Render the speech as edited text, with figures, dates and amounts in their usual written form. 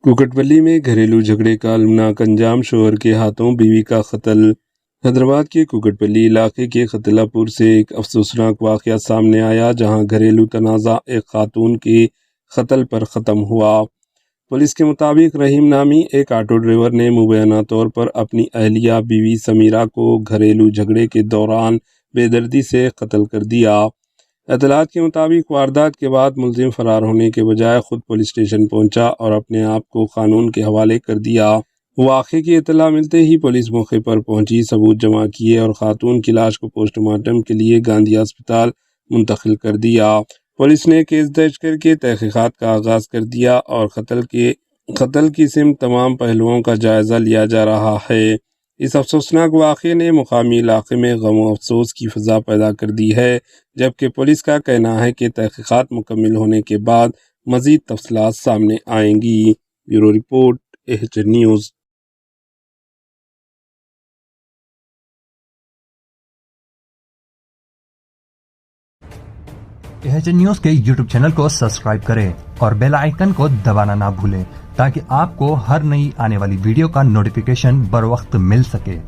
کوکٹپلی میں گھریلو جھگڑے کا المناک انجام، شوہر کے ہاتھوں بیوی کا قتل۔ حیدرآباد کے کوکٹپلی علاقے کے ختلہ پور سے ایک افسوسناک واقعہ سامنے آیا، جہاں گھریلو تنازع ایک خاتون کے قتل پر ختم ہوا۔ پولیس کے مطابق رحیم نامی ایک آٹو ڈرائیور نے مبینہ طور پر اپنی اہلیہ بیوی سمیرہ کو گھریلو جھگڑے کے دوران بے دردی سے قتل کر دیا۔ اطلاعات کے مطابق واردات کے بعد ملزم فرار ہونے کے بجائے خود پولیس اسٹیشن پہنچا اور اپنے آپ کو قانون کے حوالے کر دیا۔ واقعے کی اطلاع ملتے ہی پولیس موقع پر پہنچی، ثبوت جمع کیے اور خاتون کی لاش کو پوسٹ مارٹم کے لیے گاندھی ہسپتال منتقل کر دیا۔ پولیس نے کیس درج کر کے تحقیقات کا آغاز کر دیا اور قتل کی سمت تمام پہلوؤں کا جائزہ لیا جا رہا ہے۔ اس افسوسناک واقعے نے مقامی علاقے میں غم و افسوس کی فضا پیدا کر دی ہے، جبکہ پولیس کا کہنا ہے کہ تحقیقات مکمل ہونے کے بعد مزید تفصیلات سامنے آئیں گی۔ Bureau report, AHN news. AHN news کے YouTube چینل کو سبسکرائب کریں اور بیل آئیکن کو دبانا نہ بھولیں تاکہ آپ کو ہر نئی آنے والی ویڈیو کا نوٹیفیکیشن بر وقت مل سکے۔